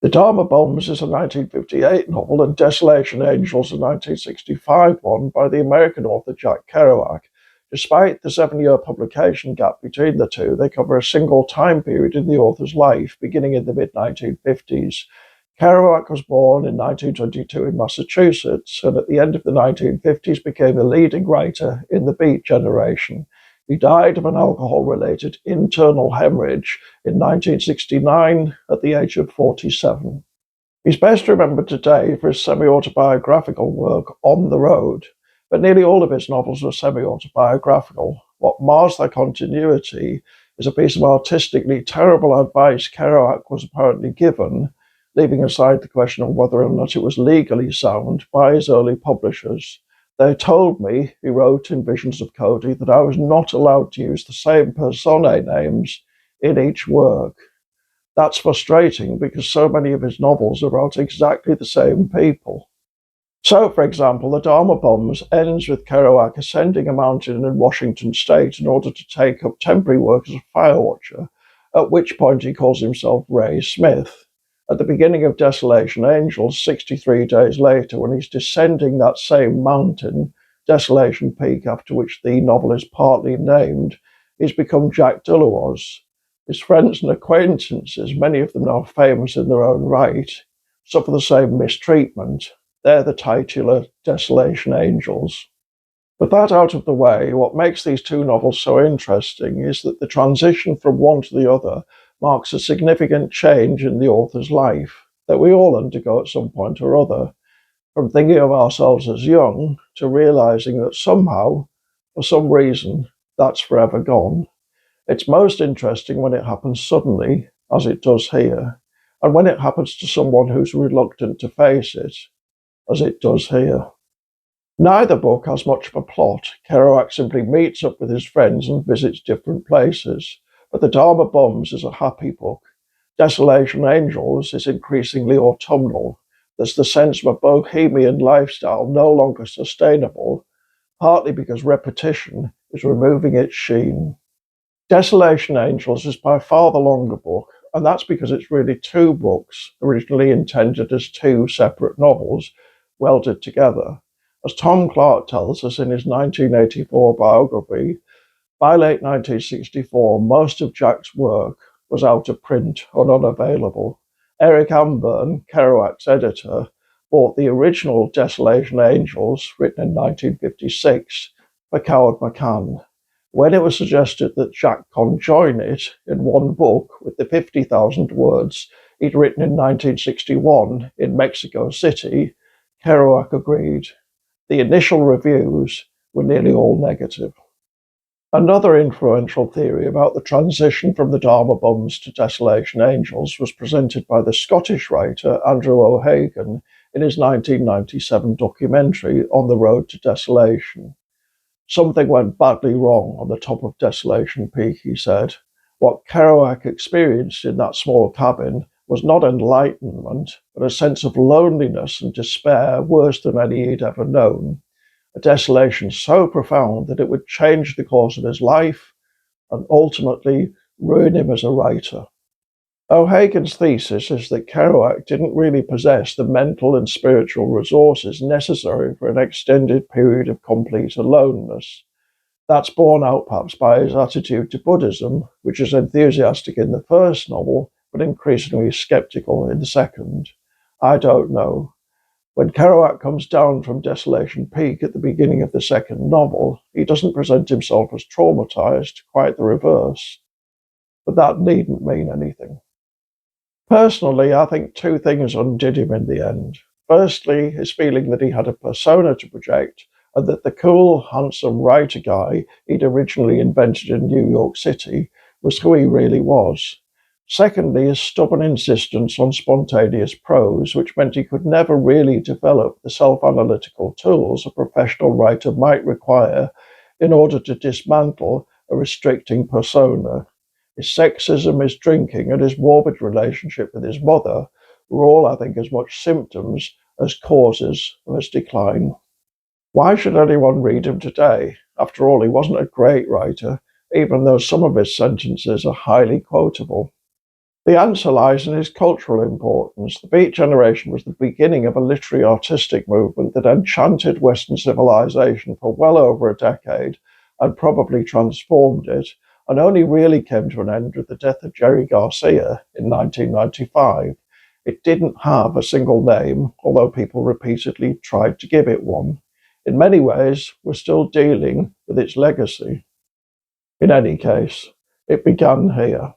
The Dharma Bums is a 1958 novel, and Desolation Angels, a 1965 one by the American author Jack Kerouac. Despite the 7-year publication gap between the two, they cover a single time period in the author's life, beginning in the mid 1950s. Kerouac was born in 1922 in Massachusetts, and at the end of the 1950s became a leading writer in the Beat generation. He died of an alcohol-related internal hemorrhage in 1969 at the age of 47. He's best remembered today for his semi-autobiographical work On the Road, but nearly all of his novels are semi-autobiographical. What mars their continuity is a piece of artistically terrible advice Kerouac was apparently given, leaving aside the question of whether or not it was legally sound, by his early publishers. They told me, he wrote in Visions of Cody, that I was not allowed to use the same personae names in each work. That's frustrating because so many of his novels are about exactly the same people. So, for example, The Dharma Bums ends with Kerouac ascending a mountain in Washington state in order to take up temporary work as a fire watcher, at which point he calls himself Ray Smith. At the beginning of Desolation Angels, 63 days later, when he's descending that same mountain, Desolation Peak, after which the novel is partly named, he's become Jack Dillawaz. His friends and acquaintances, many of them now famous in their own right, suffer the same mistreatment. They're the titular Desolation Angels. With that out of the way, what makes these two novels so interesting is that the transition from one to the other marks a significant change in the author's life that we all undergo at some point or other, from thinking of ourselves as young to realizing that somehow, for some reason, that's forever gone. It's most interesting when it happens suddenly, as it does here, and when it happens to someone who's reluctant to face it, as it does here. Neither book has much of a plot. Kerouac simply meets up with his friends and visits different places. But The Dharma Bums is a happy book. Desolation Angels is increasingly autumnal. There's the sense of a bohemian lifestyle no longer sustainable, partly because repetition is removing its sheen. Desolation Angels is by far the longer book, and that's because it's really two books, originally intended as two separate novels, welded together. As Tom Clark tells us in his 1984 biography, by late 1964, most of Jack's work was out of print or unavailable. Eric Amburn, Kerouac's editor, bought the original Desolation Angels, written in 1956, for Coward McCann. When it was suggested that Jack conjoin it in one book with the 50,000 words he'd written in 1961 in Mexico City, Kerouac agreed. The initial reviews were nearly all negative. Another influential theory about the transition from the Dharma Bums to Desolation Angels was presented by the Scottish writer Andrew O'Hagan in his 1997 documentary On the Road to Desolation. Something went badly wrong on the top of Desolation Peak, he said. What Kerouac experienced in that small cabin was not enlightenment, but a sense of loneliness and despair worse than any he'd ever known. A desolation so profound that it would change the course of his life and ultimately ruin him as a writer. O'Hagan's thesis is that Kerouac didn't really possess the mental and spiritual resources necessary for an extended period of complete aloneness. That's borne out perhaps by his attitude to Buddhism, which is enthusiastic in the first novel, but increasingly skeptical in the second. I don't know. When Kerouac comes down from Desolation Peak at the beginning of the second novel, he doesn't present himself as traumatized, quite the reverse. But that needn't mean anything. Personally, I think two things undid him in the end. Firstly, his feeling that he had a persona to project, and that the cool, handsome writer guy he'd originally invented in New York City was who he really was. Secondly, his stubborn insistence on spontaneous prose, which meant he could never really develop the self-analytical tools a professional writer might require in order to dismantle a restricting persona. His sexism, his drinking, and his morbid relationship with his mother were all, I think, as much symptoms as causes of his decline. Why should anyone read him today? After all, he wasn't a great writer, even though some of his sentences are highly quotable. The answer lies in its cultural importance. The Beat Generation was the beginning of a literary artistic movement that enchanted Western civilization for well over a decade and probably transformed it, and only really came to an end with the death of Jerry Garcia in 1995. It didn't have a single name, although people repeatedly tried to give it one. In many ways, we're still dealing with its legacy. In any case, it began here.